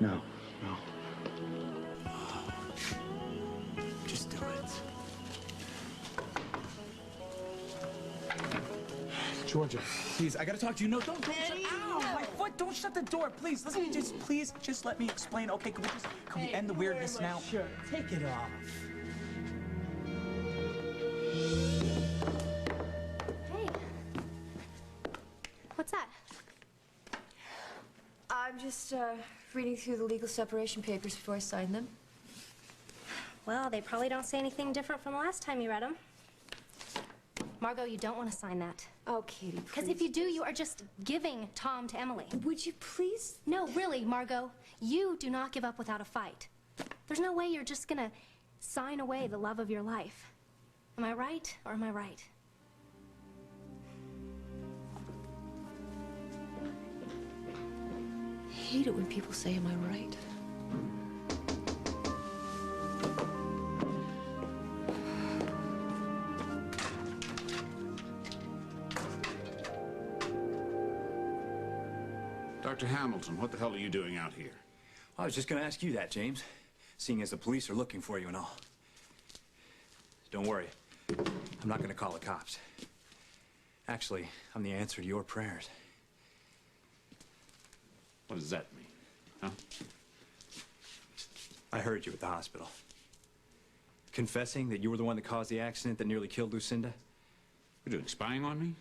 No, no. Just do it. Georgia, Please, I gotta talk to you. No, don't shut. Ow, my foot! Don't shut the door, please. Listen, please, let me explain. Okay, can we end the weirdness now? Sure, take it off. Hey. What's that? I'm just reading through the legal separation papers before I sign them. Well, they probably don't say anything different from the last time you read them. Margot, you don't want to sign that. Oh, Katie, please. Because if you do, you are just giving Tom to Emily. Would you please? No, really, Margot, you do not give up without a fight. There's no way you're just gonna sign away the love of your life. Am I right, or am I right? I hate it when people say, am I right? Dr. Hamilton, what the hell are you doing out here? I was just gonna ask you that, James. Seeing as the police are looking for you and all. Don't worry. I'm not gonna call the cops. Actually, I'm the answer to your prayers. What does that mean? Huh? I heard you at the hospital. Confessing that you were the one that caused the accident that nearly killed Lucinda? You're doing spying on me?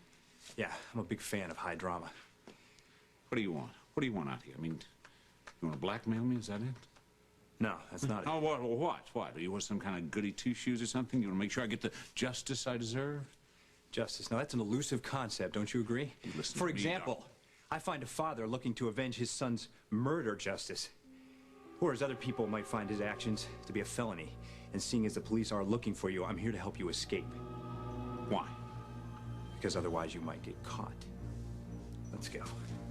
Yeah, I'm a big fan of high drama. What do you want? What do you want out here? I mean, you want to blackmail me? Is that it? No, that's not it. Oh, what? Do you want some kind of goody two-shoes or something? You want to make sure I get the justice I deserve? Justice. Now, that's an elusive concept, don't you agree? Listen For to me, example, I find a father looking to avenge his son's murder justice. Whereas other people might find his actions to be a felony. And seeing as the police are looking for you, I'm here to help you escape. Why? Because otherwise you might get caught. Let's go.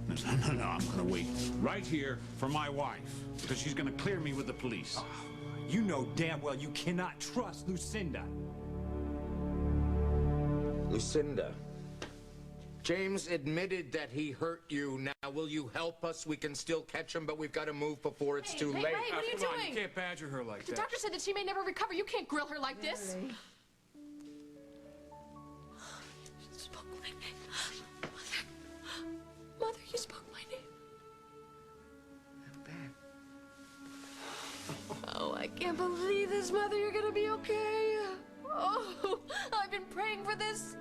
No, I'm gonna wait right here for my wife, because she's gonna clear me with the police. Oh, you know damn well you cannot trust Lucinda. Lucinda, James admitted that he hurt you. Now, will you help us? We can still catch him, but we've got to move before it's too late. Hey, what are you doing? You can't badger her like that. The doctor said that she may never recover. You can't grill her like this. You spoke my name. Mother, you spoke my name. Oh, I can't believe this, Mother. You're gonna be okay. Oh, I've been praying for this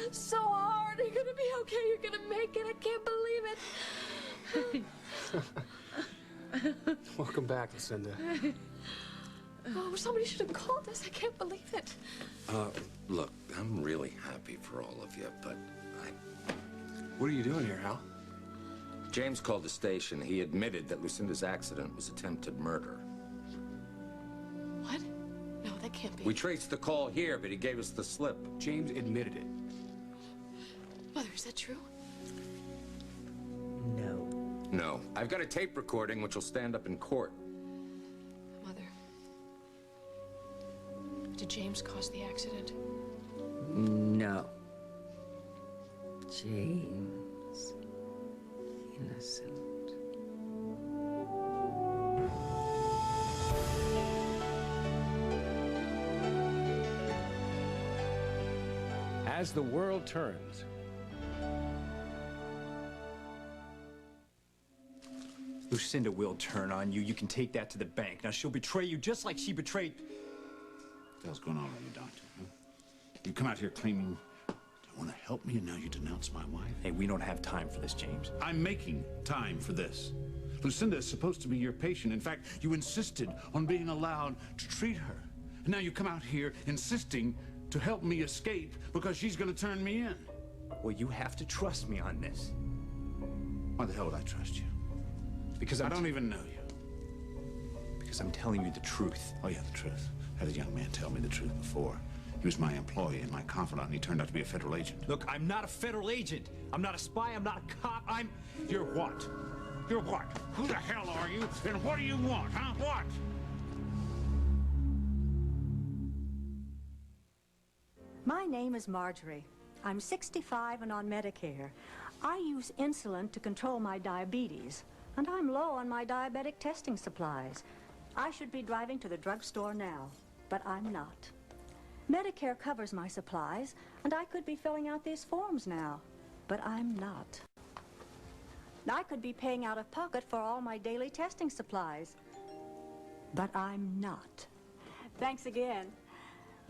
so hard. You're gonna be okay. You're gonna make it. I can't believe it. welcome back, Lucinda. Oh, somebody should have called us. I can't believe it. Look, I'm really happy for all of you, but What are you doing here, Hal? James called the station. He admitted that Lucinda's accident was attempted murder. What? No, that can't be. We traced the call here, but he gave us the slip. James admitted it. Mother, is that true? No. I've got a tape recording which will stand up in court. Mother. Did James cause the accident? No. James. Innocent. As the world turns, Lucinda will turn on you. You can take that to the bank. Now, she'll betray you just like she betrayed... What the hell's going on with you, Doctor? Huh? You come out here claiming you want to help me, and now you denounce my wife? Hey, we don't have time for this, James. I'm making time for this. Lucinda is supposed to be your patient. In fact, you insisted on being allowed to treat her. And now you come out here insisting to help me escape because she's going to turn me in. Well, you have to trust me on this. Why the hell would I trust you? Because I don't even know you. Because I'm telling you the truth. Oh, yeah, the truth. I had a young man tell me the truth before. He was my employee and my confidant, and he turned out to be a federal agent. Look, I'm not a federal agent. I'm not a spy. I'm not a cop. You're what? You're what? Who the hell are you? And what do you want, huh? What? My name is Marjorie. I'm 65 and on Medicare. I use insulin to control my diabetes. and I'm low on my diabetic testing supplies. I should be driving to the drugstore now, but I'm not. Medicare covers my supplies, and I could be filling out these forms now, but I'm not. I could be paying out of pocket for all my daily testing supplies, but I'm not. Thanks again.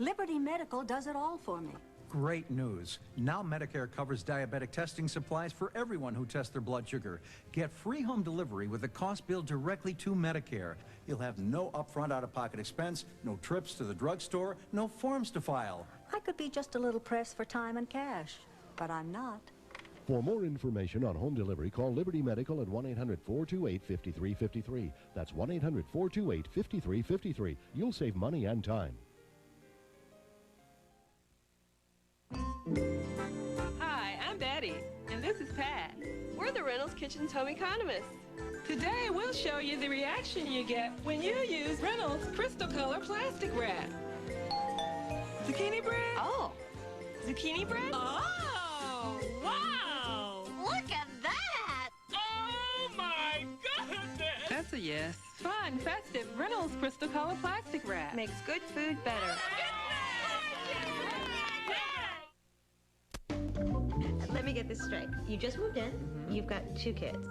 Liberty Medical does it all for me. Great news. Now Medicare covers diabetic testing supplies for everyone who tests their blood sugar. Get free home delivery with the cost billed directly to Medicare. You'll have no upfront out-of-pocket expense, no trips to the drugstore, no forms to file. I could be just a little pressed for time and cash, but I'm not. For more information on home delivery, call Liberty Medical at 1-800-428-5353. That's 1-800-428-5353. You'll save money and time. Hi, I'm Betty, and this is Pat. We're the Reynolds Kitchen's home economists. Today, we'll show you the reaction you get when you use Reynolds Crystal Color plastic wrap. Zucchini bread? Oh. Zucchini bread? Oh, wow! Look at that! Oh, my goodness! That's a yes. Fun, festive Reynolds Crystal Color plastic wrap. Makes good food better. Let me get this straight. You just moved in. You've got 2 kids.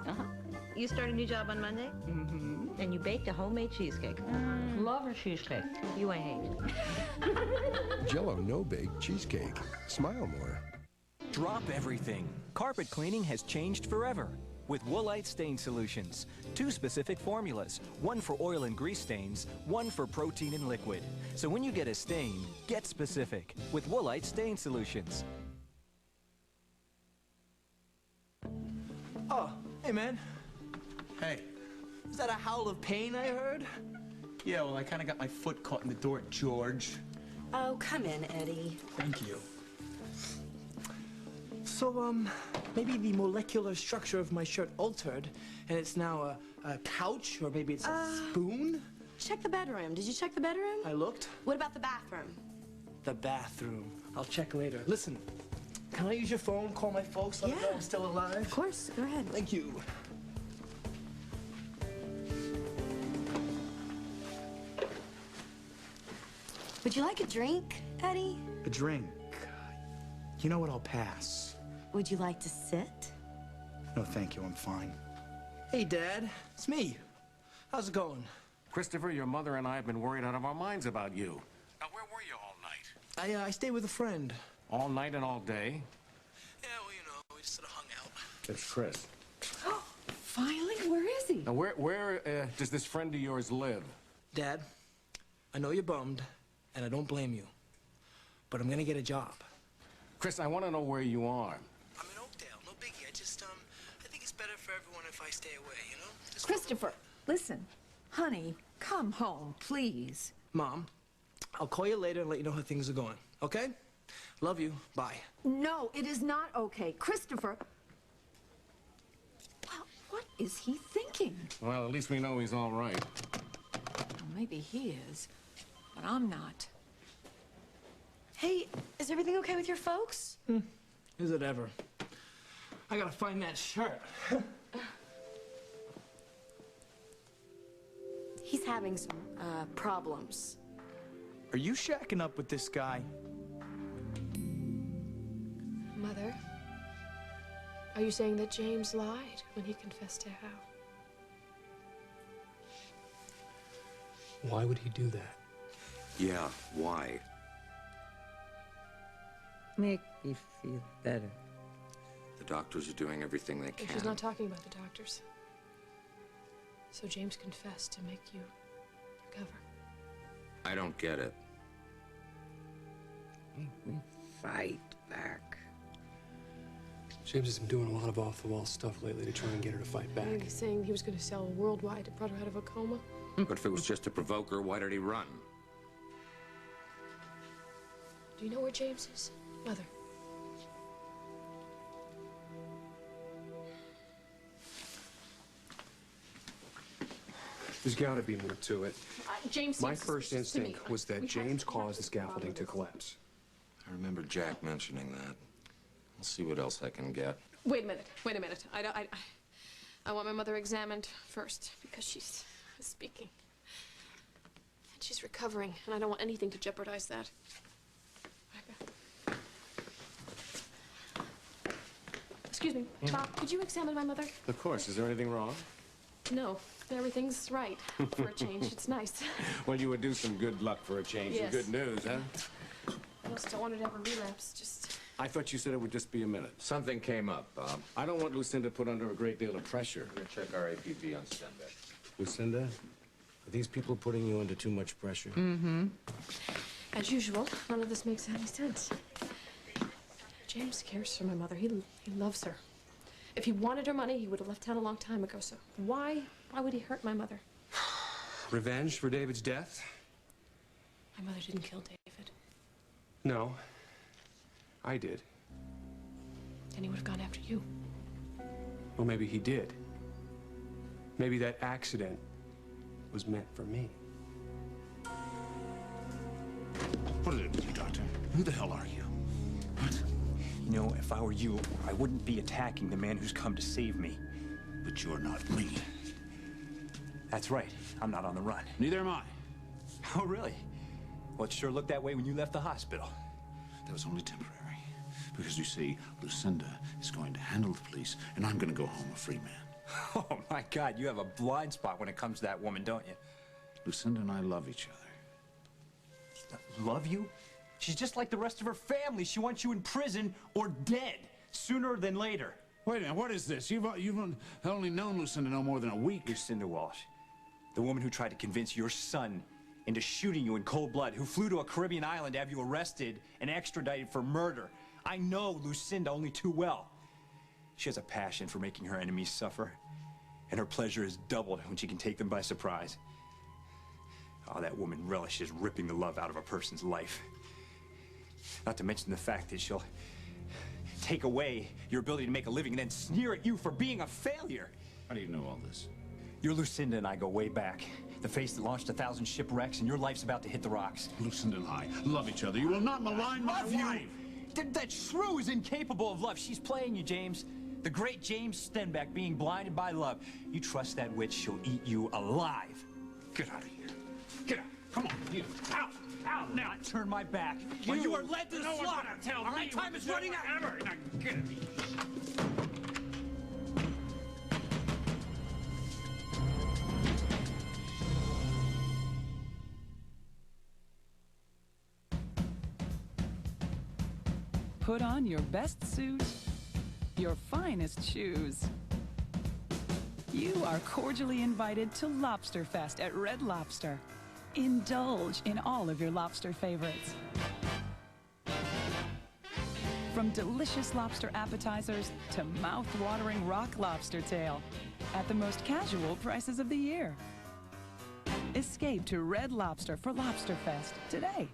You start a new job on Monday. And you baked a homemade cheesecake. Love her cheesecake. You ain't hate. Jell-O no-bake cheesecake. Smile more. Drop everything. Carpet cleaning has changed forever. With Woolite Stain Solutions. 2 specific formulas. One for oil and grease stains, one for protein and liquid. So when you get a stain, get specific. With Woolite Stain Solutions. Oh, hey, man. Hey. Is that a howl of pain I heard? Yeah, well, I kind of got my foot caught in the door at George. Oh, come in, Eddie. Thank you. So, maybe the molecular structure of my shirt altered, and it's now a couch, or maybe it's a spoon? Check the bedroom. Did you check the bedroom? I looked. What about the bathroom? The bathroom. I'll check later. Listen, can I use your phone, call my folks, let them know I'm still alive? Of course. Go ahead. Thank you. Would you like a drink, Eddie? A drink? You know what? I'll pass. Would you like to sit? No, thank you. I'm fine. Hey, Dad. It's me. How's it going? Christopher, your mother and I have been worried out of our minds about you. Now, where were you all night? I stayed with a friend. All night and all day? Yeah, well, you know, we just sort of hung out. It's Chris. Finally? Where is he? Now, where does this friend of yours live? Dad, I know you're bummed, and I don't blame you. But I'm gonna get a job. Chris, I want to know where you are. I'm in Oakdale. No biggie. I think it's better for everyone if I stay away, you know? Just Christopher, listen. Honey, come home, please. Mom, I'll call you later and let you know how things are going, okay? Love you. Bye. No, it is not okay. Christopher. Well, what is he thinking? Well, at least we know he's all right. Well, maybe he is, but I'm not. Hey, is everything okay with your folks? Is it ever? I gotta find that shirt. He's having some problems. Are you shacking up with this guy? Mother, are you saying that James lied when he confessed to Hal? Why would he do that? Yeah, why? Make me feel better. The doctors are doing everything they can. She's not talking about the doctors. So James confessed to make you recover. I don't get it. We fight back. James has been doing a lot of off-the-wall stuff lately to try and get her to fight back. He's saying he was going to sell worldwide to put her out of a coma. But if it was just to provoke her, why did he run? Do you know where James is, Mother? There's got to be more to it. James My seems first suspicious to me. instinct was that James caused the scaffolding to collapse. I remember Jack mentioning that. I'll see what else I can get. Wait a minute. I want my mother examined first because she's speaking. And she's recovering, and I don't want anything to jeopardize that. Excuse me, Bob, could you examine my mother? Of course. Is there anything wrong? No, everything's right for a change. It's nice. Well, you would do some good luck for a change. Yes. Some good news, huh? I just don't want her to have a relapse, just... I thought you said it would just be a minute. Something came up, Bob. I don't want Lucinda put under a great deal of pressure. I'm gonna check our APB on Stenbeck. Lucinda, are these people putting you under too much pressure? Mm-hmm. As usual, none of this makes any sense. James cares for my mother. He loves her. If he wanted her money, he would have left town a long time ago, so why would he hurt my mother? Revenge for David's death? My mother didn't kill David. No. I did. Then he would have gone after you. Well, maybe he did. Maybe that accident was meant for me. What is it with you, Doctor? Who the hell are you? What? You know, if I were you, I wouldn't be attacking the man who's come to save me. But you're not me. That's right. I'm not on the run. Neither am I. Oh, really? Well, it sure looked that way when you left the hospital. That was only temporary. Because you see, Lucinda is going to handle the police, and I'm going to go home a free man. Oh, my God, you have a blind spot when it comes to that woman, don't you? Lucinda and I love each other. Love you? She's just like the rest of her family. She wants you in prison or dead, sooner than later. Wait a minute, what is this? You've only known Lucinda no more than a week. Lucinda Walsh, the woman who tried to convince your son into shooting you in cold blood, who flew to a Caribbean island to have you arrested and extradited for murder. I know Lucinda only too well. She has a passion for making her enemies suffer, and her pleasure is doubled when she can take them by surprise. Oh, that woman relishes ripping the love out of a person's life. Not to mention the fact that she'll take away your ability to make a living and then sneer at you for being a failure. How do you know all this? Your Lucinda and I go way back. The face that launched 1,000 shipwrecks, and your life's about to hit the rocks. Lucinda and I love each other. You will not malign my wife. That shrew is incapable of love. She's playing you, James. The great James Stenbeck being blinded by love. You trust that witch, she'll eat you alive. Get out of here. Get out. Come on, you. Out. Out now. Not turn my back. You are led to the slaughter. Tell All me right, time is running out. Ever. Now, get at me. Put on your best suit, your finest shoes. You are cordially invited to Lobster Fest at Red Lobster. Indulge in all of your lobster favorites. From delicious lobster appetizers to mouth-watering rock lobster tail at the most casual prices of the year. Escape to Red Lobster for Lobster Fest today.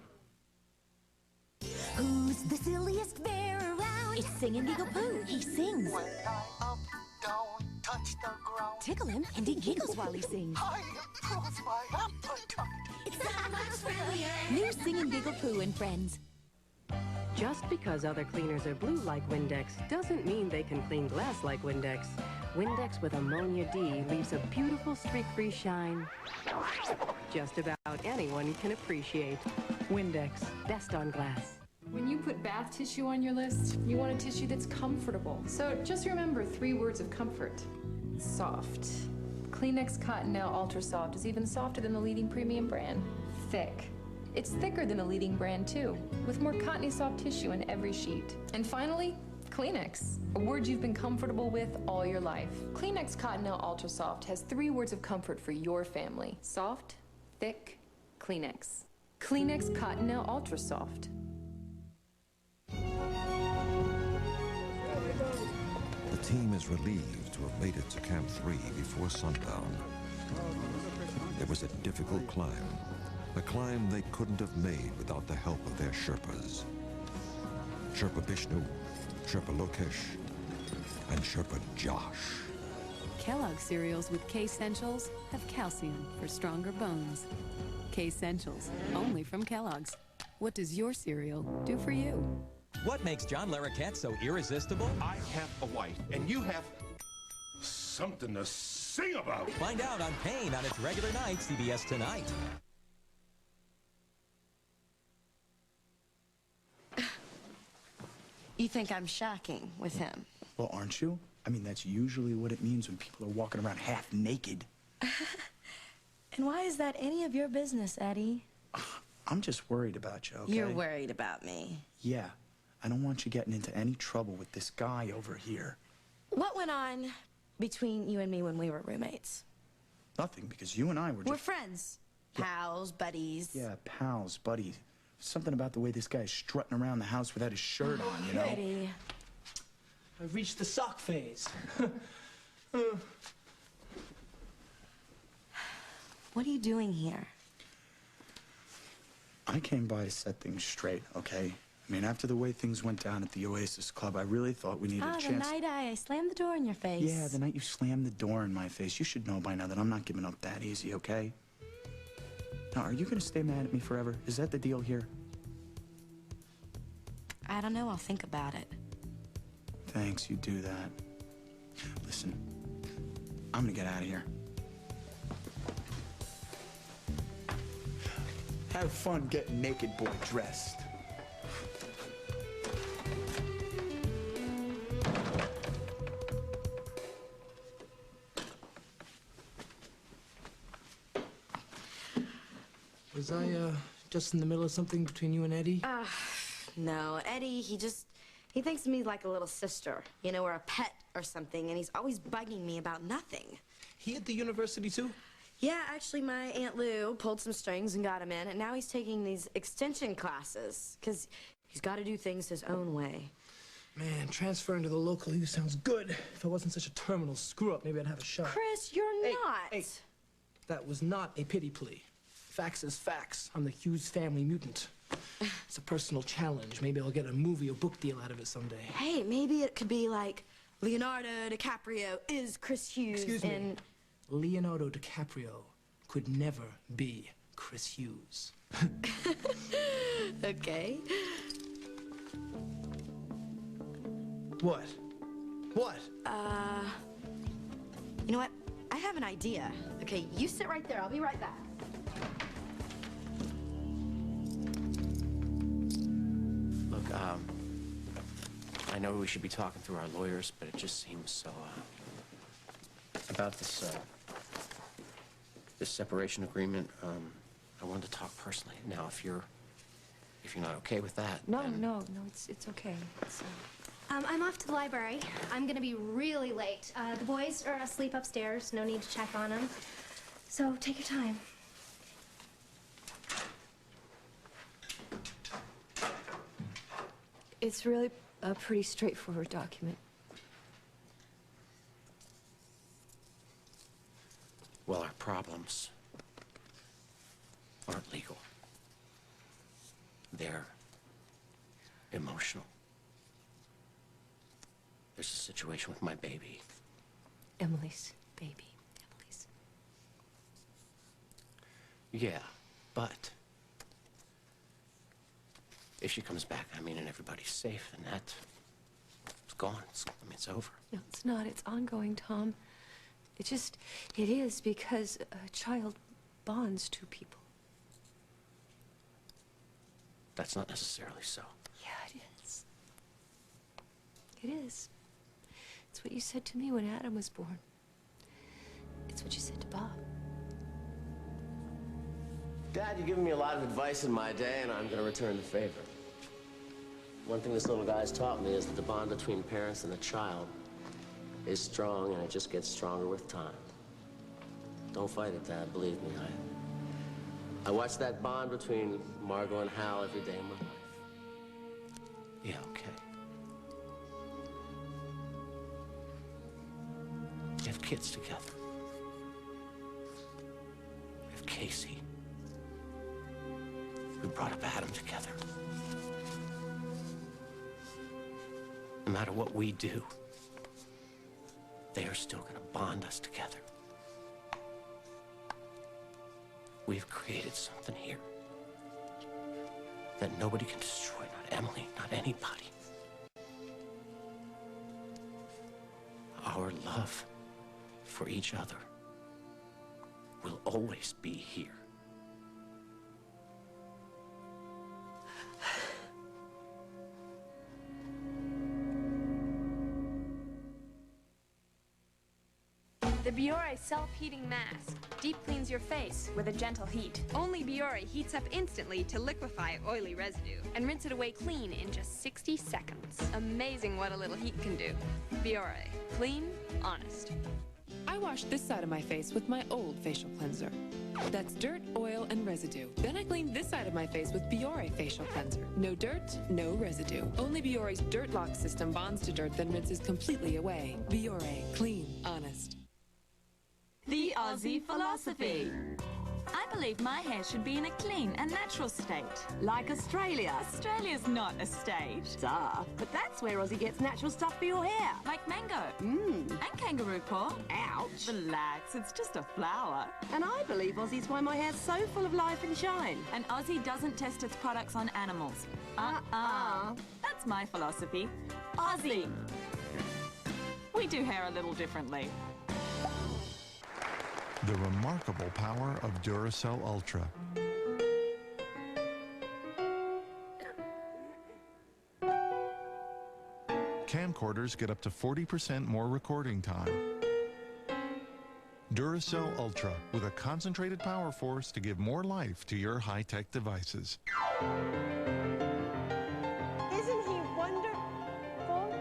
Who's the silliest bear around? It's Singing Eagle Pooh. He sings. When I up, down, touch the ground. Tickle him, and he giggles while he sings. I improve my appetite. It's so much friendlier. New Singing Giggle Pooh and Friends. Just because other cleaners are blue like Windex doesn't mean they can clean glass like Windex. Windex with Ammonia D leaves a beautiful streak-free shine just about anyone can appreciate. Windex, best on glass. When you put bath tissue on your list, you want a tissue that's comfortable. So just remember 3 words of comfort. Soft. Kleenex Cottonelle Ultra Soft is even softer than the leading premium brand. Thick. It's thicker than the leading brand too, with more cottony soft tissue in every sheet. And finally, Kleenex, a word you've been comfortable with all your life. Kleenex Cottonelle Ultra Soft has 3 words of comfort for your family. Soft, thick, Kleenex. Kleenex Cottonelle Ultra Soft. The team is relieved to have made it to Camp 3 before sundown. It was a difficult climb, a climb they couldn't have made without the help of their Sherpas. Sherpa Vishnu, Sherpa Lokesh, and Sherpa Josh. Kellogg cereals with K-Essentials have calcium for stronger bones. K-Essentials, only from Kellogg's. What does your cereal do for you? What makes John Larroquette so irresistible? I have a wife, and you have something to sing about. Find out on Pain on its regular night, CBS Tonight. You think I'm shocking with him? Well, aren't you? I mean, that's usually what it means when people are walking around half naked. And why is that any of your business, Eddie? I'm just worried about you, okay? You're worried about me. Yeah. I don't want you getting into any trouble with this guy over here. What went on between you and me when we were roommates? Nothing, because you and I were just... We're friends. Pals, buddies. Yeah, pals, buddies. Something about the way this guy's strutting around the house without his shirt on, you know? Eddie. I've reached the sock phase. What are you doing here? I came by to set things straight, okay? I mean, after the way things went down at the Oasis Club, I really thought we needed a chance... the night I slammed the door in your face. Yeah, the night you slammed the door in my face. You should know by now that I'm not giving up that easy, okay? Now, are you gonna stay mad at me forever? Is that the deal here? I don't know. I'll think about it. Thanks, you do that. Listen, I'm gonna get out of here. Have fun getting naked boy dressed. Was I, just in the middle of something between you and Eddie? No, Eddie, he thinks of me like a little sister, you know, or a pet or something, and he's always bugging me about nothing. He at the university, too? Yeah, actually, my Aunt Lou pulled some strings and got him in, and now he's taking these extension classes, because he's got to do things his own way. Man, transferring to the local U sounds good. If I wasn't such a terminal screw-up, maybe I'd have a shot. Chris, you're not. Hey, that was not a pity plea. Facts is facts. I'm the Hughes family mutant. It's a personal challenge. Maybe I'll get a movie or book deal out of it someday. Hey, maybe it could be like Leonardo DiCaprio is Chris Hughes. Excuse me. Leonardo DiCaprio could never be Chris Hughes. Okay. What? What? You know what? I have an idea. Okay, you sit right there. I'll be right back. Look, I know we should be talking through our lawyers, but it just seems so, about this, this separation agreement, I wanted to talk personally. Now, if you're not okay with that, No, then... no, it's okay. I'm off to the library. I'm gonna be really late. The boys are asleep upstairs. No need to check on them. So take your time. It's really a pretty straightforward document. Well, our problems aren't legal. They're emotional. There's a situation with my baby. Emily's baby. Emily's. Yeah, but if she comes back, I mean, and everybody's safe, then it's gone. It's over. No, it's not. It's ongoing, Tom. It is because a child bonds two people. That's not necessarily so. Yeah, it is. It is. It's what you said to me when Adam was born. It's what you said to Bob. Dad, you've given me a lot of advice in my day, and I'm going to return the favor. One thing this little guy's taught me is that the bond between parents and a child is strong, and it just gets stronger with time. Don't fight it, Dad. Believe me, I watch that bond between Margot and Hal every day of my life. Yeah, okay. We have kids together. We have Casey. We brought up Adam together. No matter what we do, they are still going to bond us together. We've created something here that nobody can destroy, not Emily, not anybody. Our love for each other. We'll always be here. The Biore self-heating mask deep cleans your face with a gentle heat. Only Biore heats up instantly to liquefy oily residue and rinse it away clean in just 60 seconds. Amazing what a little heat can do. Biore. Clean, honest. I washed this side of my face with my old facial cleanser. That's dirt, oil, and residue. Then I cleaned this side of my face with Biore facial cleanser. No dirt, no residue. Only Biore's dirt lock system bonds to dirt, then rinses completely away. Biore. Clean, honest. The Aussie philosophy. I believe my hair should be in a clean and natural state. Like Australia. Australia's not a state. Duh. But that's where Aussie gets natural stuff for your hair. Like mango. And kangaroo paw. Ouch. Relax, it's just a flower. And I believe Aussie's why my hair's so full of life and shine. And Aussie doesn't test its products on animals. That's my philosophy. Aussie. We do hair a little differently. The remarkable power of Duracell Ultra. Camcorders get up to 40% more recording time. Duracell Ultra, with a concentrated power force to give more life to your high-tech devices. Isn't he wonderful?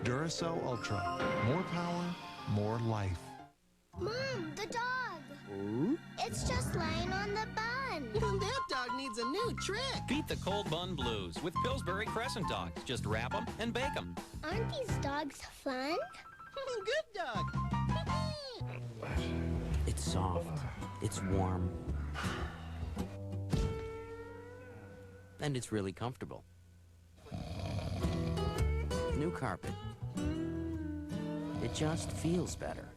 Duracell Ultra, more power, more life. Mom, the dog. It's just laying on the bun. That dog needs a new trick. Beat the cold bun blues with Pillsbury Crescent dogs. Just wrap them and bake them. Aren't these dogs fun? Good dog. It's soft. It's warm. And it's really comfortable. New carpet. It just feels better.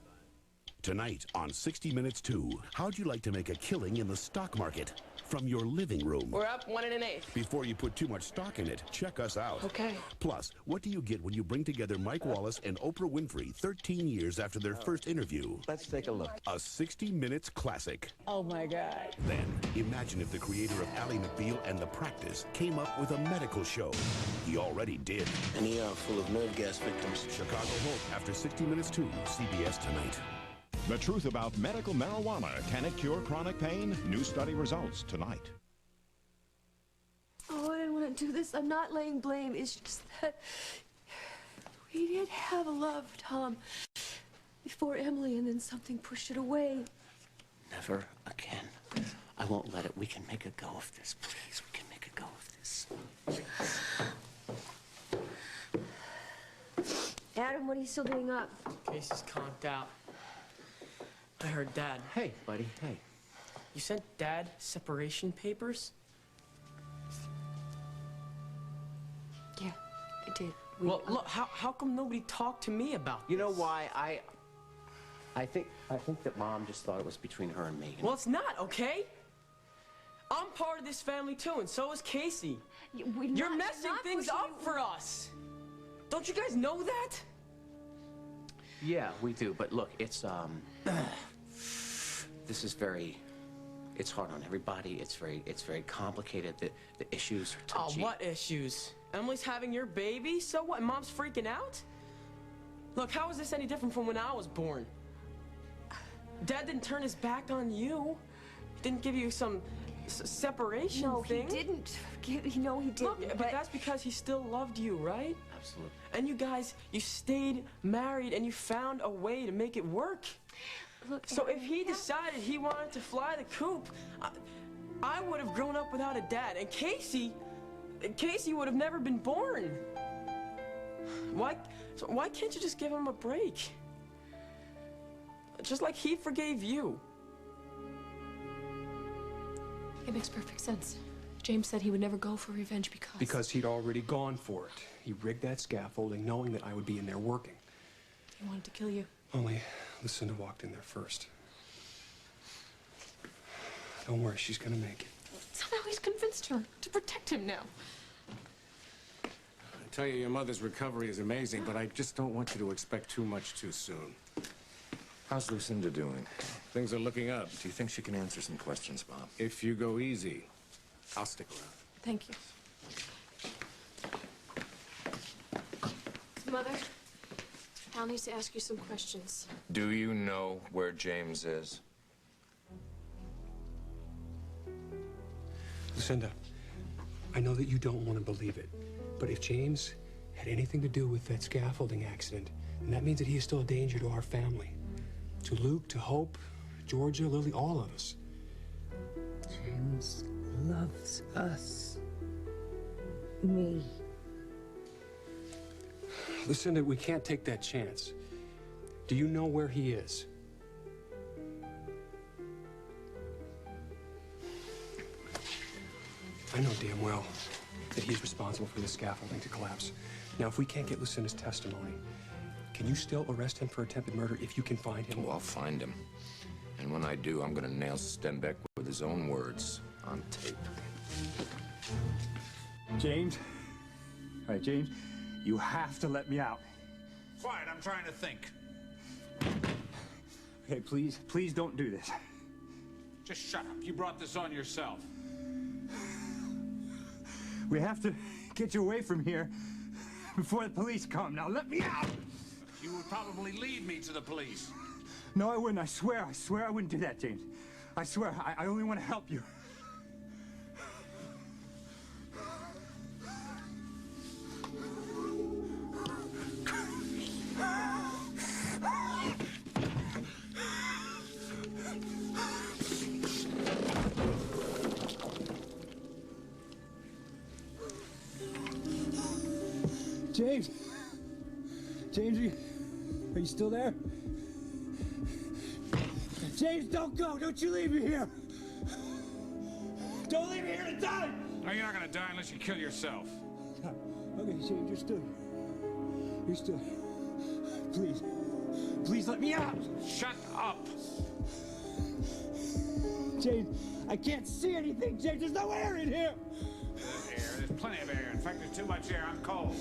Tonight on 60 Minutes 2, how'd you like to make a killing in the stock market? From your living room. We're up 1 1/8. Before you put too much stock in it, check us out. Okay. Plus, what do you get when you bring together Mike Wallace and Oprah Winfrey 13 years after their first interview? Let's take a look. A 60 Minutes classic. Oh my God. Then, imagine if the creator of Ally McBeal and The Practice came up with a medical show. He already did. An ER full of nerve gas victims. Chicago Hope after 60 Minutes 2, CBS tonight. The truth about medical marijuana. Can it cure chronic pain? New study results tonight. Oh, I didn't want to do this. I'm not laying blame. It's just that we did have a love, Tom, before Emily, and then something pushed it away. Never again. I won't let it. We can make a go of this, please. We can make a go of this. Adam, what are you still doing up? Case is conked out. I heard Dad. Hey, buddy, hey. You sent Dad separation papers? Yeah, I did. Well, look, how come nobody talked to me about this? You know why? I think that Mom just thought it was between her and me. Well, it's not, okay? I'm part of this family too, and so is Casey. You're messing things up for us. Don't you guys know that? Yeah, we do, but look, it's, this is it's hard on everybody. It's very complicated. The issues are touchy. Oh, what issues? Emily's having your baby? So what, Mom's freaking out? Look, how is this any different from when I was born? Dad didn't turn his back on you. He didn't give you some separation thing. No, he didn't. No, he didn't. Look, but that's because he still loved you, right? Absolutely. And you guys, you stayed married and you found a way to make it work. Look, so if he decided he wanted to fly the coop, I would have grown up without a dad. And Casey would have never been born. Why can't you just give him a break? Just like he forgave you. It makes perfect sense. James said he would never go for revenge because... Because he'd already gone for it. He rigged that scaffolding knowing that I would be in there working. He wanted to kill you. Only Lucinda walked in there first. Don't worry, she's gonna make it. Somehow he's convinced her to protect him now. I tell you, your mother's recovery is amazing, but I just don't want you to expect too much too soon. How's Lucinda doing? Things are looking up. Do you think she can answer some questions, Bob? If you go easy, I'll stick around. Thank you. Mother, Al needs to ask you some questions. Do you know where James is? Lucinda, I know that you don't want to believe it, but if James had anything to do with that scaffolding accident, then that means that he is still a danger to our family. To Luke, to Hope, Georgia, Lily, all of us. James loves us. Me. Lucinda, we can't take that chance. Do you know where he is? I know damn well that he's responsible for the scaffolding to collapse. Now, if we can't get Lucinda's testimony, can you still arrest him for attempted murder if you can find him? Oh, I'll find him. And when I do, I'm gonna nail Stenbeck with his own words on tape. James. All right, James, you have to let me out. Quiet, I'm trying to think. Okay, please don't do this. Just shut up. You brought this on yourself. We have to get you away from here before the police come. Now let me out! You would probably lead me to the police. No, I wouldn't. I swear I wouldn't do that, James. I swear, I only want to help you. James! James, are you still there? James, don't go! Don't you leave me here! Don't leave me here to die! No, you're not gonna die unless you kill yourself. Okay, James, you're still. You're still. Please. Please let me out! Shut up! James, I can't see anything, James! There's no air in here! There's air. There's plenty of air. In fact, there's too much air. I'm cold.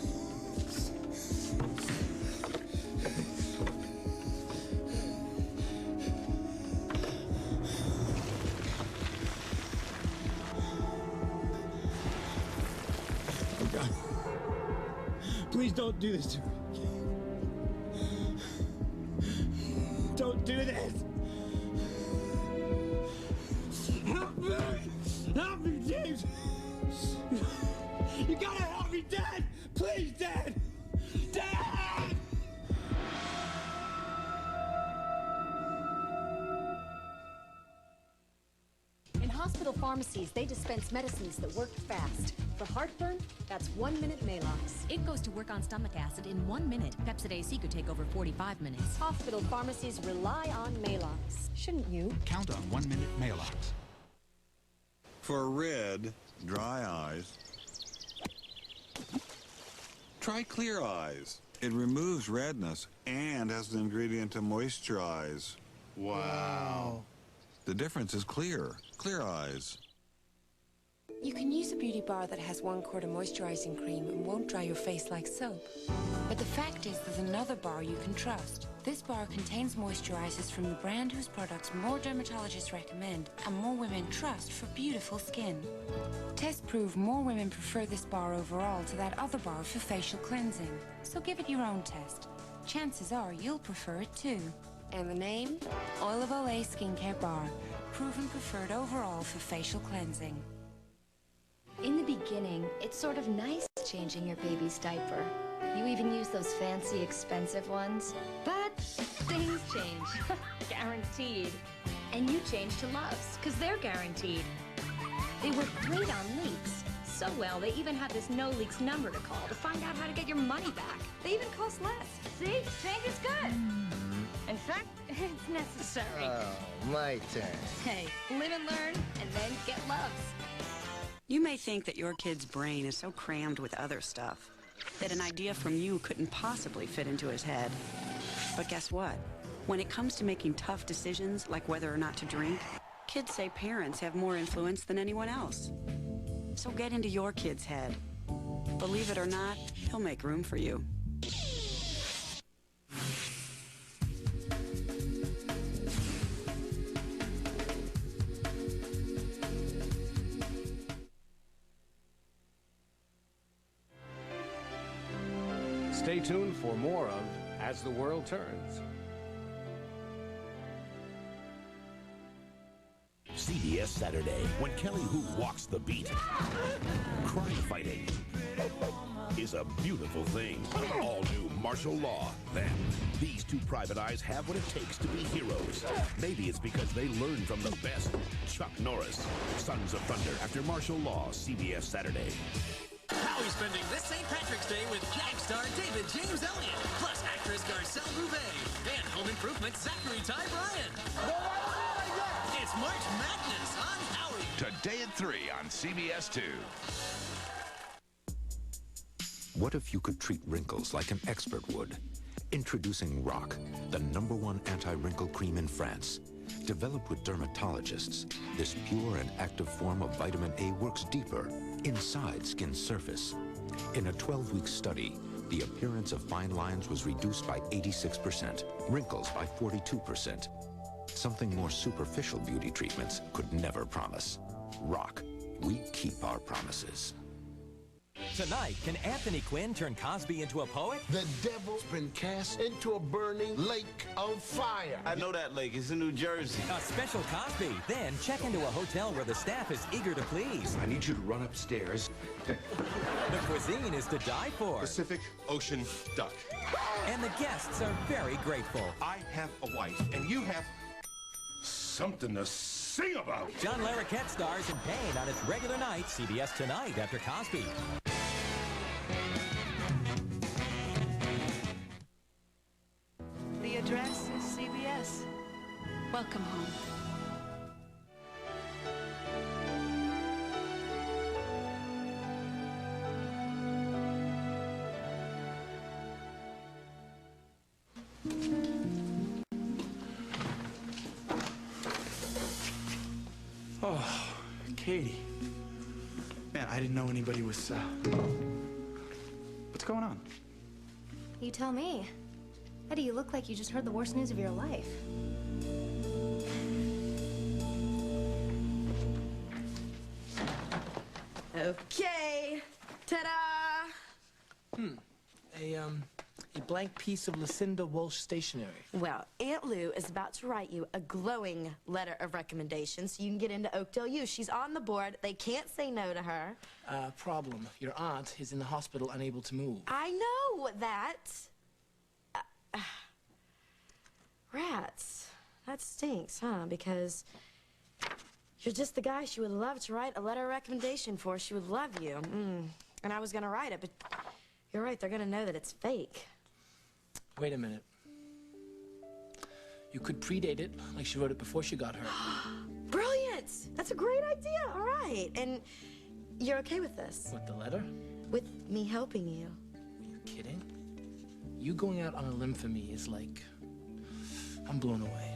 Please don't do this to me. Don't do this! Help me! Help me, James! You gotta help me, Dad! Please, Dad! Dad! In hospital pharmacies, they dispense medicines that work fast. For heartburn, that's 1 minute Malox. It goes to work on stomach acid in 1 minute. Pepsid AC could take over 45 minutes. Hospital pharmacies rely on Malox. Shouldn't you? Count on 1 minute Malox. For red, dry eyes, try Clear Eyes. It removes redness and has the ingredient to moisturize. Wow. The difference is clear. Clear Eyes. You can use a beauty bar that has 1 quart of moisturizing cream and won't dry your face like soap. But the fact is there's another bar you can trust. This bar contains moisturizers from the brand whose products more dermatologists recommend and more women trust for beautiful skin. Tests prove more women prefer this bar overall to that other bar for facial cleansing. So give it your own test. Chances are you'll prefer it too. And the name? Oil of Olay Skincare Bar. Proven preferred overall for facial cleansing. In the beginning, it's sort of nice changing your baby's diaper. You even use those fancy, expensive ones. But things change. Guaranteed. And you change to Loves, because they're guaranteed. They work great on leaks. So well, they even have this no leaks number to call to find out how to get your money back. They even cost less. See? Change is good. In fact, it's necessary. Oh, my turn. Hey, live and learn, and then get Loves. You may think that your kid's brain is so crammed with other stuff that an idea from you couldn't possibly fit into his head. But guess what? When it comes to making tough decisions like whether or not to drink, kids say parents have more influence than anyone else. So get into your kid's head. Believe it or not, he'll make room for you. Stay tuned for more of As the World Turns. CBS Saturday, when Kelly Hu walks the beat. Crime fighting is a beautiful thing. All new martial law. Then, these two private eyes have what it takes to be heroes. Maybe it's because they learned from the best. Chuck Norris, Sons of Thunder, after martial law, CBS Saturday. Howie's spending this St. Patrick's Day with Jag star David James Elliott, plus actress Garcelle Bouvet, and Home Improvement Zachary Ty Bryan. It's March Madness on Howie. Today at 3 on CBS 2. What if you could treat wrinkles like an expert would? Introducing Rock, the #1 anti-wrinkle cream in France. Developed with dermatologists, this pure and active form of vitamin A works deeper, inside skin's surface. In a 12-week study, the appearance of fine lines was reduced by 86%, wrinkles by 42%. Something more superficial beauty treatments could never promise. Rock, we keep our promises. Tonight, can Anthony Quinn turn Cosby into a poet? The devil's been cast into a burning lake of fire. I know that lake. It's in New Jersey. A special Cosby. Then check into a hotel where the staff is eager to please. I need you to run upstairs. The cuisine is to die for. Pacific Ocean duck. And the guests are very grateful. I have a wife, and you have something to sing about. John Larroquette stars in Pain on its regular night, CBS Tonight after Cosby. The address is CBS. Welcome home. Oh, Katie. Man, I didn't know anybody was, What's going on? You tell me. Eddie, you look like you just heard the worst news of your life. Okay. Ta-da! A blank piece of Lucinda Walsh stationery. Well, Aunt Lou is about to write you a glowing letter of recommendation so you can get into Oakdale U. She's on the board. They can't say no to her. Problem. Your aunt is in the hospital unable to move. I know that. Rats. That stinks, huh? Because you're just the guy she would love to write a letter of recommendation for. She would love you. And I was gonna write it, but you're right. They're gonna know that it's fake. Wait a minute. You could predate it, like she wrote it before she got hurt. Brilliant! That's a great idea. All right. And you're okay with this? What, the letter? With me helping you. Are you kidding? You going out on a limb for me is like... I'm blown away.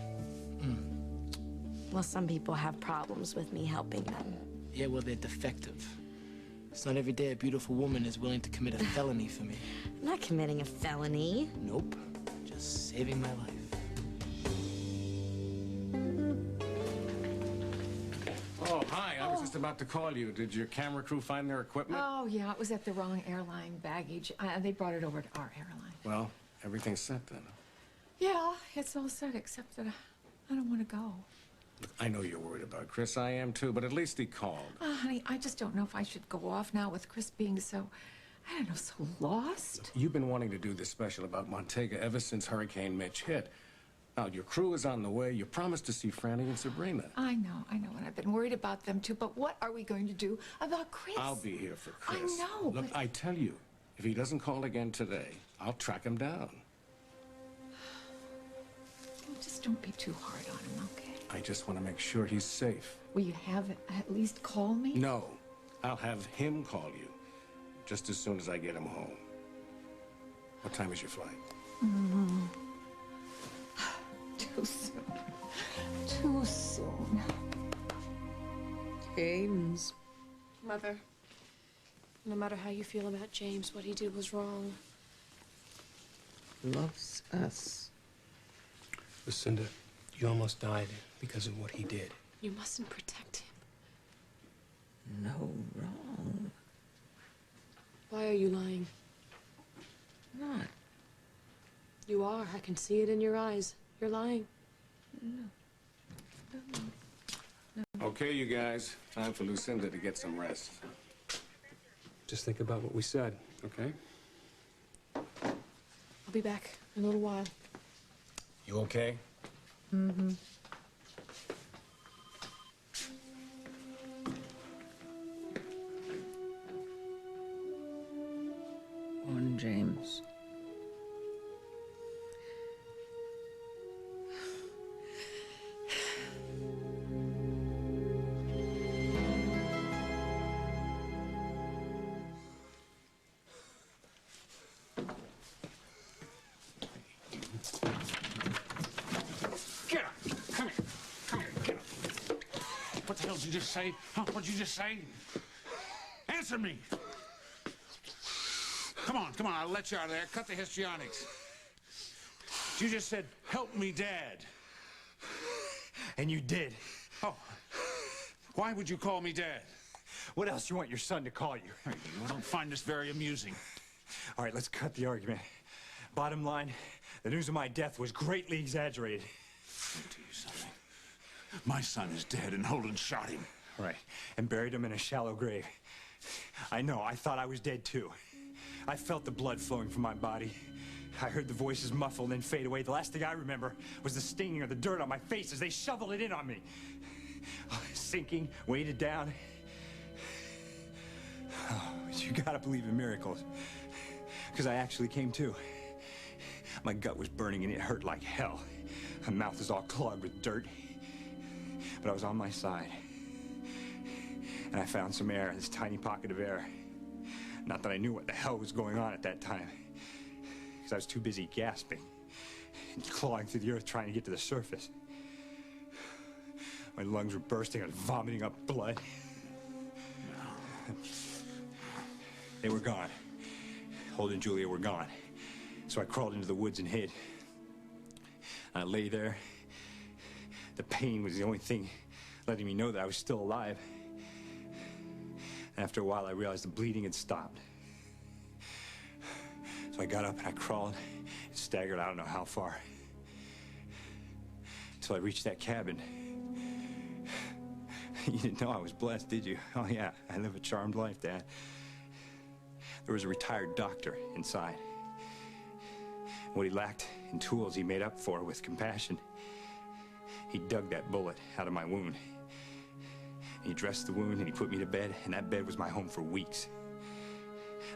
Well, some people have problems with me helping them. Yeah, well, they're defective. It's not every day a beautiful woman is willing to commit a felony for me. I'm not committing a felony. Nope. Just saving my life. Oh, hi. I was just about to call you. Did your camera crew find their equipment? Oh, yeah, it was at the wrong airline baggage. They brought it over to our airline. Well, everything's set then. Yeah, it's all set, except that I don't want to go. Look, I know you're worried about Chris. I am too, but at least he called. Honey, I just don't know if I should go off now with Chris being so, I don't know, so lost. You've been wanting to do this special about Montega ever since Hurricane Mitch hit. Now, your crew is on the way. You promised to see Franny and Sabrina. I know, and I've been worried about them too, but what are we going to do about Chris? I'll be here for Chris. I know. Look, I tell you, if he doesn't call again today, I'll track him down. Just don't be too hard on him, okay? I just want to make sure he's safe. Will you have at least call me? No, I'll have him call you just as soon as I get him home. What time is your flight? Too soon. Too soon. James. Mother, no matter how you feel about James, what he did was wrong. Loves us. Lucinda, you almost died because of what he did. You mustn't protect him. No wrong. Why are you lying? not. You are. I can see it in your eyes. You're lying. No. Okay, you guys. Time for Lucinda to get some rest. Just think about what we said, okay? I'll be back in a little while. You okay? Mm-hmm. On James. Get up! Come here! Come here! Get up! What the hell did you just say? Huh? What'd you just say? Answer me! Come on, I'll let you out of there. Cut the histrionics. You just said, help me, Dad. And you did. Oh. Why would you call me Dad? What else do you want your son to call you? I don't find this very amusing. All right, let's cut the argument. Bottom line, the news of my death was greatly exaggerated. Let me tell you something. My son is dead and Holden shot him. Right, and buried him in a shallow grave. I know, I thought I was dead too. I felt the blood flowing from my body. I heard the voices muffle and then fade away. The last thing I remember was the stinging of the dirt on my face as they shoveled it in on me. Sinking, weighted down. Oh, you gotta believe in miracles. Because I actually came to. My gut was burning and it hurt like hell. My mouth was all clogged with dirt. But I was on my side. And I found some air, this tiny pocket of air. Not that I knew what the hell was going on at that time. Because I was too busy gasping and clawing through the earth trying to get to the surface. My lungs were bursting and vomiting up blood. They were gone. Holden and Julia were gone. So I crawled into the woods and hid. I lay there. The pain was the only thing letting me know that I was still alive. And after a while, I realized the bleeding had stopped. So I got up and I crawled and staggered I don't know how far. Until I reached that cabin. You didn't know I was blessed, did you? Oh, yeah, I live a charmed life, Dad. There was a retired doctor inside. What he lacked in tools, he made up for with compassion. He dug that bullet out of my wound. He dressed the wound and he put me to bed, and that bed was my home for weeks.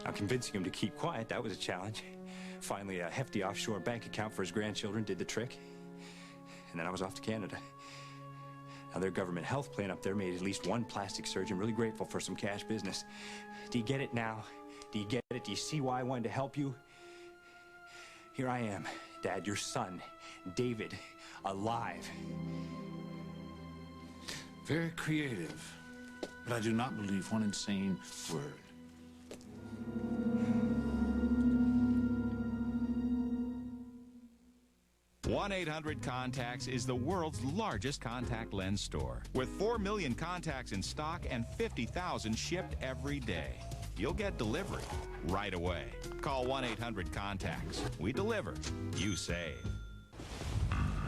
Now, convincing him to keep quiet, that was a challenge. Finally, a hefty offshore bank account for his grandchildren did the trick. And then I was off to Canada. Now, their government health plan up there made at least one plastic surgeon really grateful for some cash business. Do you get it now? Do you get it? Do you see why I wanted to help you? Here I am, Dad, your son, David, alive. Very creative, but I do not believe one insane word. 1-800-CONTACTS is the world's largest contact lens store. With 4 million contacts in stock and 50,000 shipped every day. You'll get delivery right away. Call 1-800-CONTACTS. We deliver. You save.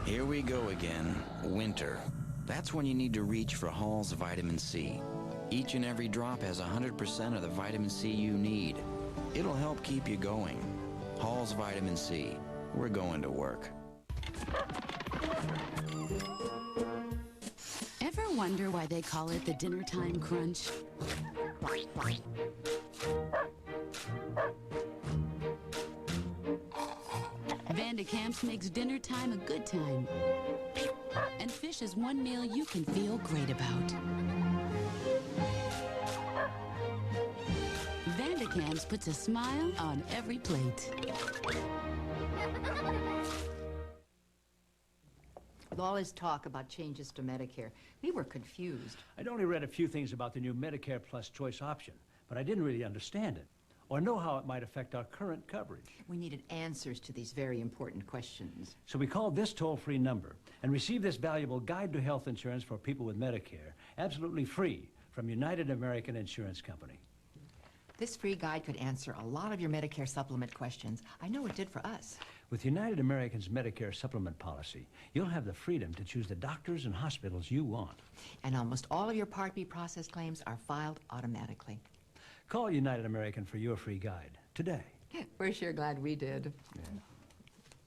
Here we go again. Winter. That's when you need to reach for Hall's Vitamin C. Each and every drop has 100% of the vitamin C you need. It'll help keep you going. Hall's Vitamin C. We're going to work. Ever wonder why they call it the dinner time crunch? Vandekamps makes dinner time a good time. And fish is one meal you can feel great about. Vandekamps puts a smile on every plate. With all his talk about changes to Medicare, we were confused. I'd only read a few things about the new Medicare Plus choice option, but I didn't really understand it or know how it might affect our current coverage. We needed answers to these very important questions. So we called this toll-free number and received this valuable guide to health insurance for people with Medicare, absolutely free, from United American Insurance Company. This free guide could answer a lot of your Medicare supplement questions. I know it did for us. With United American's Medicare supplement policy, you'll have the freedom to choose the doctors and hospitals you want. And almost all of your Part B process claims are filed automatically. Call United American for your free guide today. We're sure glad we did.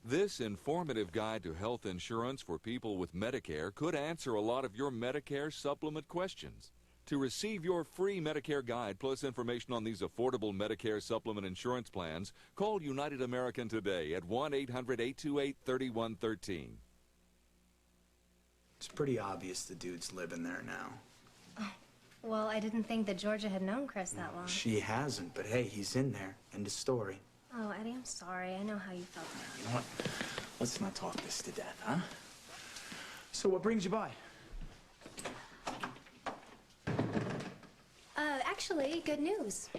This informative guide to health insurance for people with Medicare could answer a lot of your Medicare supplement questions. To receive your free Medicare guide plus information on these affordable Medicare supplement insurance plans, call United American today at 1-800-828-3113. It's pretty obvious the dude's living there now. Well, I didn't think that Georgia had known Chris that long. She hasn't, but hey, he's in there. End of story. Oh, Eddie, I'm sorry. I know how you felt. You know what? Let's not talk this to death, huh? So what brings you by? Actually, good news.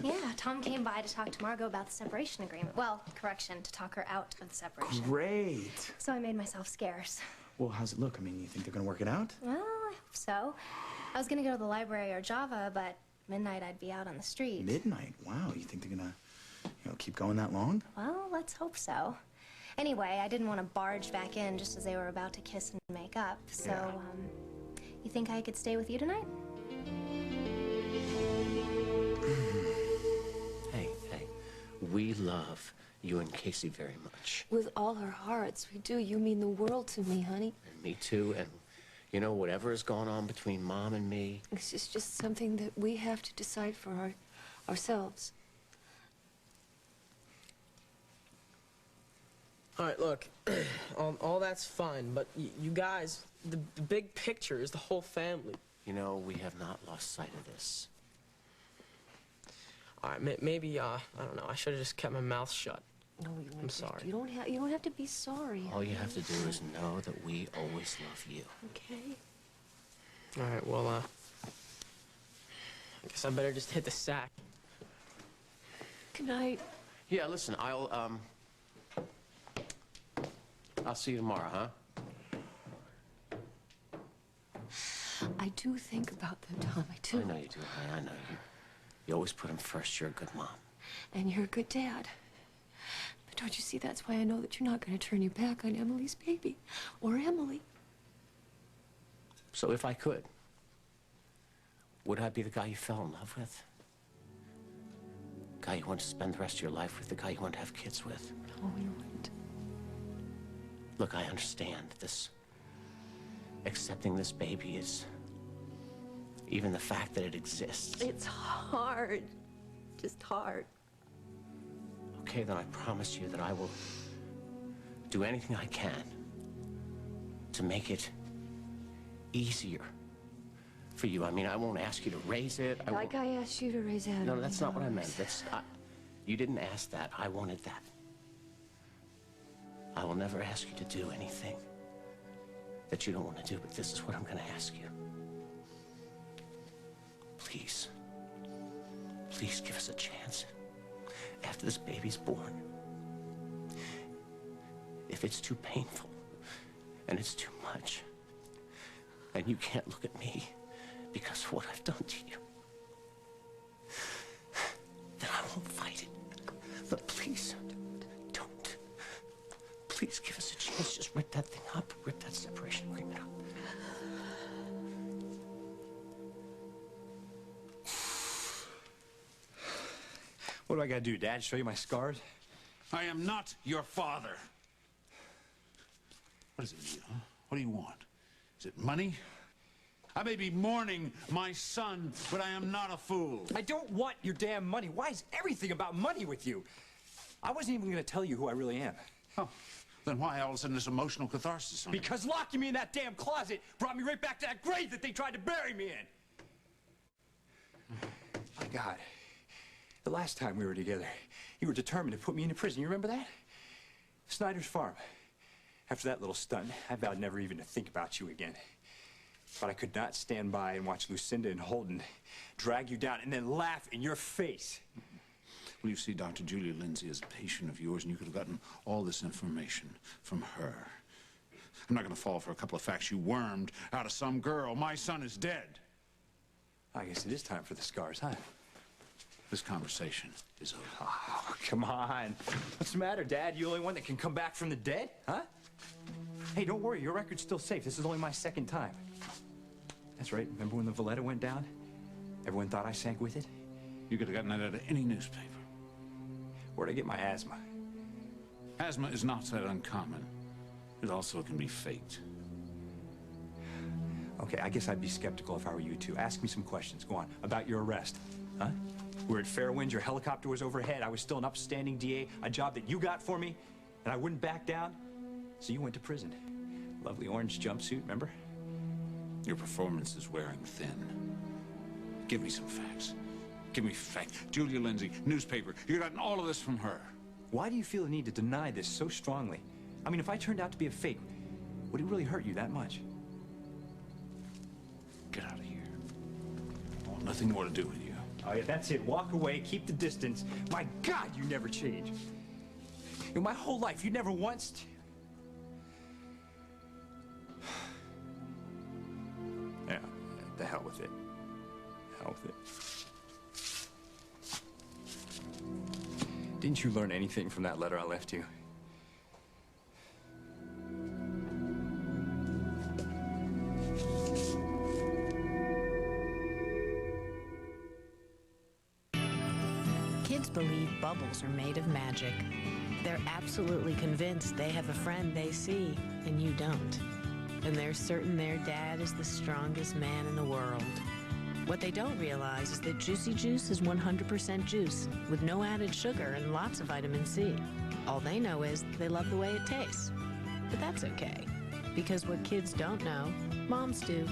Yeah, Tom came by to talk to Margot about the separation agreement. Well, correction, to talk her out of the separation. Great. So I made myself scarce. Well, how's it look? I mean, you think they're gonna work it out? Well, I hope so. I was gonna go to the library or Java, but midnight I'd be out on the street. Midnight? Wow, you think they're gonna, keep going that long? Well, let's hope so. Anyway, I didn't want to barge back in just as they were about to kiss and make up. So, you think I could stay with you tonight? Hey, we love you and Casey very much. With all our hearts, we do. You mean the world to me, honey. And me too, and whatever is going on between Mom and me. It's just something that we have to decide for ourselves. All right, look, all that's fine, but you guys, the big picture is the whole family. We have not lost sight of this. All right, maybe, I don't know, I should have just kept my mouth shut. No, I'm sorry. You don't have to be sorry. All you have to do is know that we always love you. Okay. All right, well, I guess I better just hit the sack. Good night. Yeah, listen, I'll see you tomorrow, huh? I do think about them, Tom. I do. I know you do, honey. I know you. You always put them first. You're a good mom. And you're a good dad. But don't you see, that's why I know that you're not going to turn your back on Emily's baby. Or Emily. So if I could, would I be the guy you fell in love with? The guy you want to spend the rest of your life with? The guy you want to have kids with? No, you wouldn't. Look, I understand this. Accepting this baby is... even the fact that it exists. It's hard. Just hard. Okay, then I promise you that I will do anything I can to make it easier for you. I mean, I won't ask you to raise it. Like I asked you to raise Adam. No, that's not what I meant. You didn't ask that. I wanted that. I will never ask you to do anything that you don't want to do, but this is what I'm going to ask you. Please, please give us a chance after this baby's born. If it's too painful and it's too much, and you can't look at me because of what I've done to you, then I won't fight it. But please, don't. Please give us a chance. Just rip that thing up. Rip that separation agreement up. What do I gotta do, Dad? Show you my scars? I am not your father. What is it, Neil? Huh? What do you want? Is it money? I may be mourning my son, but I am not a fool. I don't want your damn money. Why is everything about money with you? I wasn't even gonna tell you who I really am. Oh, then why all of a sudden this emotional catharsis? Because locking me in that damn closet brought me right back to that grave that they tried to bury me in. My God. The last time we were together, you were determined to put me into prison. You remember that? Snyder's Farm. After that little stunt, I vowed never even to think about you again. But I could not stand by and watch Lucinda and Holden drag you down and then laugh in your face. Well, you see, Dr. Julia Lindsay is a patient of yours, and you could have gotten all this information from her. I'm not going to fall for a couple of facts you wormed out of some girl. My son is dead. I guess it is time for the scars, huh? This conversation is over. Oh, come on. What's the matter, Dad? You the only one that can come back from the dead? Huh? Hey, don't worry. Your record's still safe. This is only my second time. That's right. Remember when the Valletta went down? Everyone thought I sank with it? You could have gotten that out of any newspaper. Where'd I get my asthma? Asthma is not that uncommon. It also can be faked. Okay, I guess I'd be skeptical if I were you two. Ask me some questions. Go on. About your arrest. Huh? We were at Fairwind, your helicopter was overhead, I was still an upstanding DA, a job that you got for me, and I wouldn't back down. So you went to prison. Lovely orange jumpsuit, remember? Your performance is wearing thin. Give me some facts. Give me facts. Julia Lindsay, newspaper. You gotten all of this from her. Why do you feel the need to deny this so strongly? I mean, if I turned out to be a fake, would it really hurt you that much? Get out of here. I want nothing more to do with you. Oh, yeah, that's it. Walk away, keep the distance. My God, you never change. You know, my whole life, you never once... Yeah, the hell with it. Hell with it. Didn't you learn anything from that letter I left you? Kids believe bubbles are made of magic. They're absolutely convinced they have a friend they see, and you don't. And they're certain their dad is the strongest man in the world. What they don't realize is that Juicy Juice is 100% juice, with no added sugar and lots of vitamin C. All they know is they love the way it tastes. But that's okay, because what kids don't know, moms do.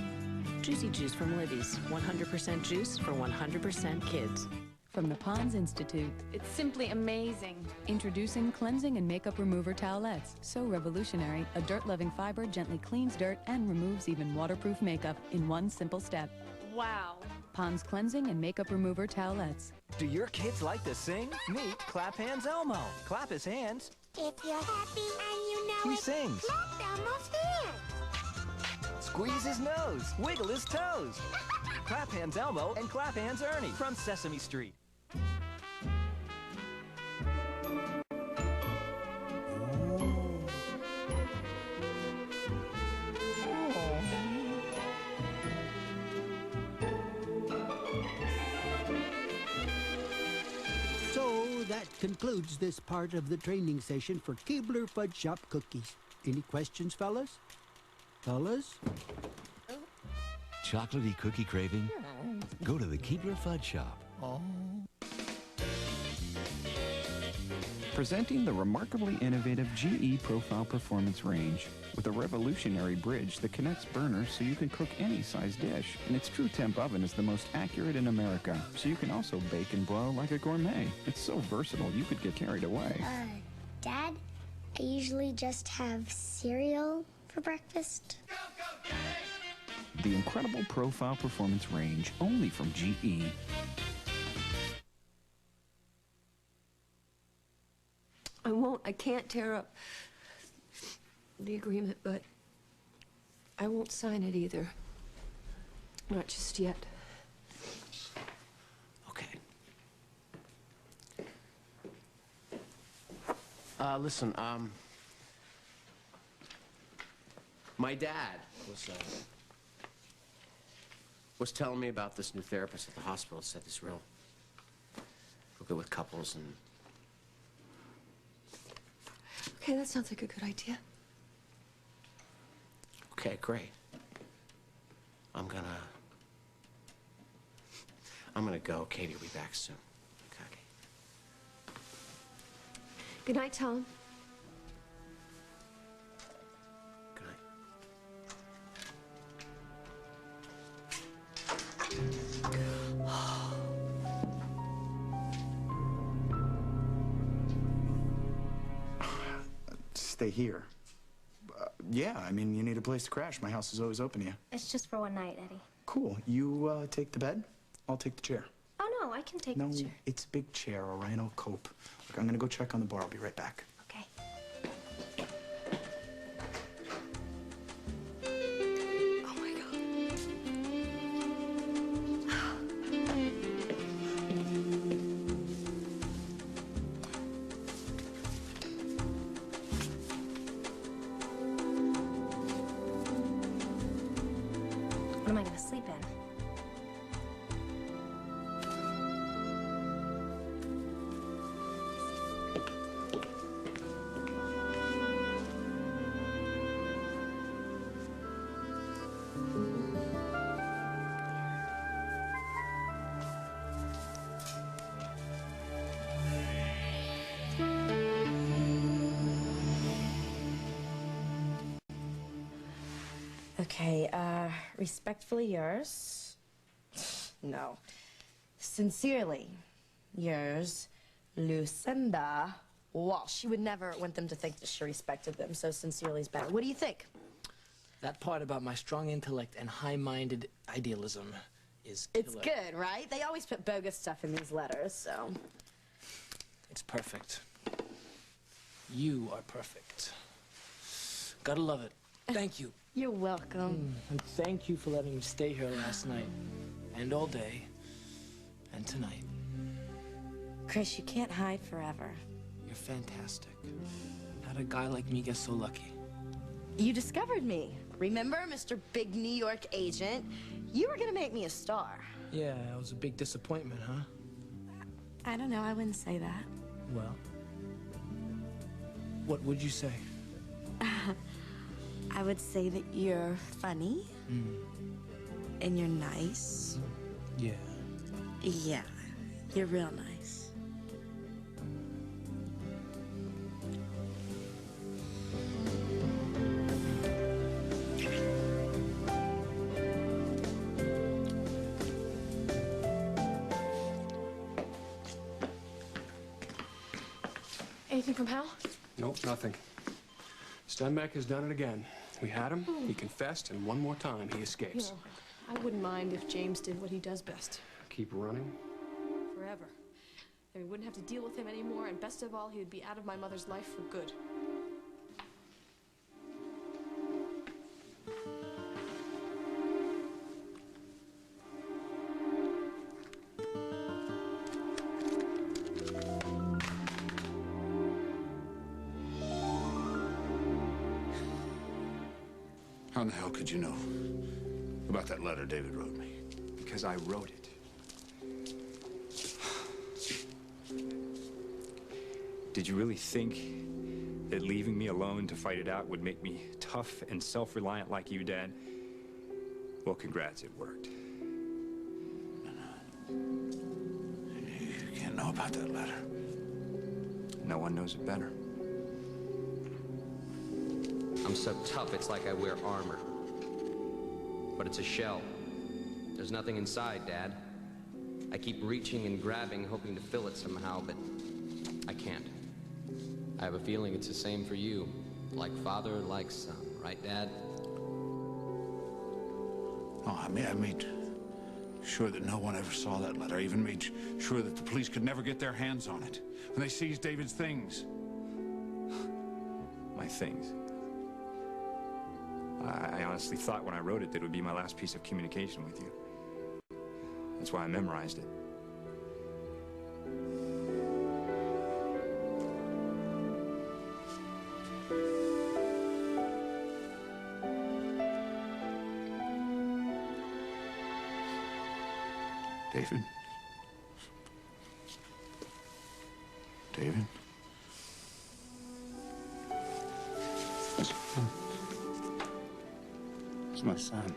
Juicy Juice from Libby's, 100% juice for 100% kids. From the Pond's Institute. It's simply amazing. Introducing Cleansing and Makeup Remover Towelettes. So revolutionary, a dirt-loving fiber gently cleans dirt and removes even waterproof makeup in one simple step. Wow. Pond's Cleansing and Makeup Remover Towelettes. Do your kids like to sing? Meet Clap Hands Elmo. Clap his hands. If you're happy and you know He it, sings. clap Elmo's hands. Squeeze his nose. Wiggle his toes. Clap Hands Elmo and Clap Hands Ernie from Sesame Street. So that concludes this part of the training session for Keebler Fudge Shop cookies. Any questions, fellas? Fellas? Chocolatey cookie craving? Go to the Keebler Fudge Shop. Presenting the remarkably innovative GE Profile Performance range with a revolutionary bridge that connects burners so you can cook any size dish. And its true temp oven is the most accurate in America, so you can also bake and broil like a gourmet. It's so versatile you could get carried away. Dad, I usually just have cereal for breakfast. The incredible Profile Performance range, only from GE. I can't tear up the agreement, but I won't sign it either. Not just yet. Okay. Listen, my dad was telling me about this new therapist at the hospital. Said this real good with couples and... Okay, that sounds like a good idea. Okay, great. I'm gonna go. Katie will be back soon. Okay. Good night, Tom. Good night. Stay here. Yeah, I mean, you need a place to crash. My house is always open to you. It's just for one night, Eddie. Cool. You take the bed. I'll take the chair. Oh, no, I can take No, the chair. it's a big chair, all right? I'll cope. Look, I'm gonna go check on the bar. I'll be right back. Okay. Oh, my God. sleep in. Okay, respectfully yours. No. Sincerely yours, Lucinda Walsh. She would never want them to think that she respected them, so sincerely is better. What do you think? That part about my strong intellect and high-minded idealism is killer. It's good, right? They always put bogus stuff in these letters, so... It's perfect. You are perfect. Gotta love it. Thank you. You're welcome. And thank you for letting me stay here last night, and all day, and tonight. Chris, you can't hide forever. You're fantastic. How'd a guy like me get so lucky? You discovered me. Remember, Mr. Big New York Agent? You were gonna make me a star. Yeah, it was a big disappointment, huh? I don't know, I wouldn't say that. Well, what would you say? I would say that you're funny. And you're nice. Yeah. Yeah, you're real nice. Anything from Hal? Nope, nothing. Steinbeck has done it again. We had him, he confessed, and one more time he escapes. I wouldn't mind if James did what he does best. Keep running. Forever. Then we wouldn't have to deal with him anymore, and best of all, he would be out of my mother's life for good. How in the hell could you know about that letter David wrote me? Because I wrote it. Did you really think that leaving me alone to fight it out would make me tough and self-reliant like you, Dad? Well, congrats, it worked. You can't know about that letter. No one knows it better. I'm so tough, it's like I wear armor. But it's a shell. There's nothing inside, Dad. I keep reaching and grabbing, hoping to fill it somehow, but I can't. I have a feeling it's the same for you. Like father, like son. Right, Dad? Oh, I made sure that no one ever saw that letter. I even made sure that the police could never get their hands on it. When they seized David's things. My things. I honestly thought when I wrote it that it would be my last piece of communication with you. That's why I memorized it. David? David? It's my son.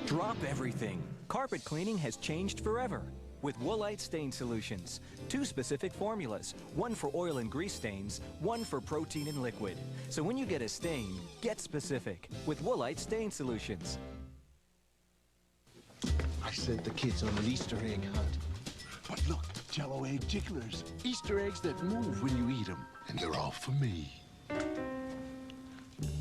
Drop everything. Carpet cleaning has changed forever. With Woolite Stain Solutions. 2 specific formulas. One for oil and grease stains, one for protein and liquid. So when you get a stain, get specific with Woolite Stain Solutions. I sent the kids on an Easter egg hunt. But look, Jello egg jigglers. Easter eggs that move when you eat them. And they're all for me.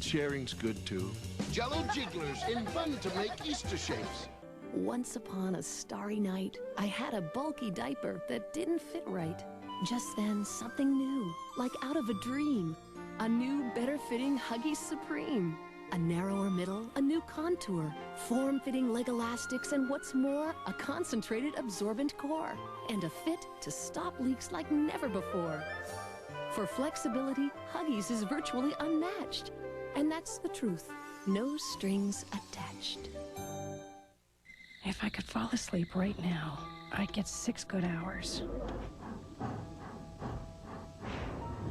Sharing's good, too. Jello jigglers, in fun to make Easter shapes. Once upon a starry night, I had a bulky diaper that didn't fit right. Just then, something new, like out of a dream. A new, better-fitting Huggies Supreme. A narrower middle, a new contour, form-fitting leg elastics, and what's more, a concentrated absorbent core, and a fit to stop leaks like never before. For flexibility, Huggies is virtually unmatched. And that's the truth. No strings attached. If I could fall asleep right now, I'd get 6 good hours.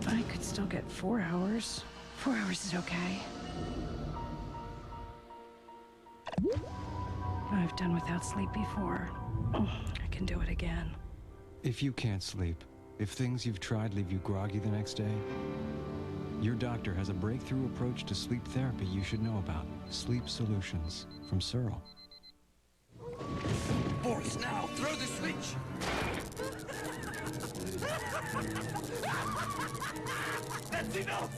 I could still get 4 hours. 4 hours is okay. I've done without sleep before. Oh, I can do it again. If you can't sleep, if things you've tried leave you groggy the next day, your doctor has a breakthrough approach to sleep therapy you should know about. Sleep Solutions from Searle. Boris, now! Throw the switch! That's enough!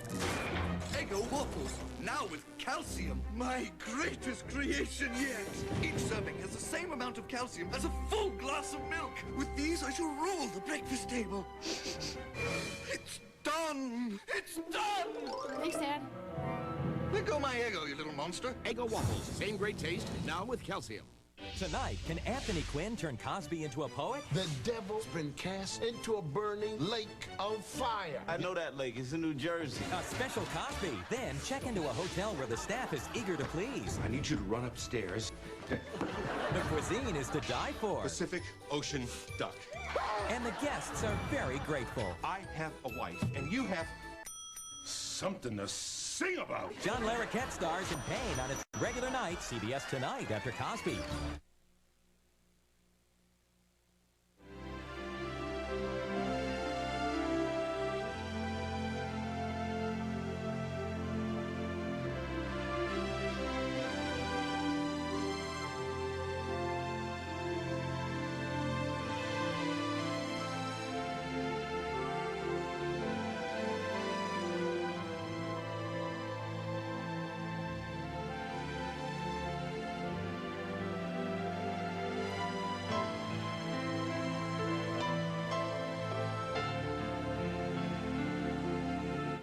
Eggo waffles, now with calcium. My greatest creation yet. Each serving has the same amount of calcium as a full glass of milk. With these, I shall rule the breakfast table. It's done! It's done! Thanks, Dad. There go my Eggo, you little monster. Eggo waffles, same great taste, now with calcium. Tonight, can Anthony Quinn turn Cosby into a poet? The devil's been cast into a burning lake of fire. I know that lake. It's in New Jersey. A special Cosby. Then check into a hotel where the staff is eager to please. I need you to run upstairs. The cuisine is to die for. Pacific Ocean duck. And the guests are very grateful. I have a wife, and you have something to sing about. John Larroquette stars in Pain on its regular night, CBS Tonight after Cosby.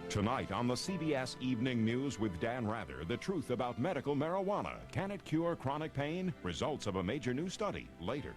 Tonight on the CBS Evening News with Dan Rather, the truth about medical marijuana. Can it cure chronic pain? Results of a major new study later.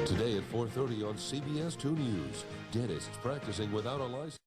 Today at 4:30 on CBS 2 News, dentists practicing without a license.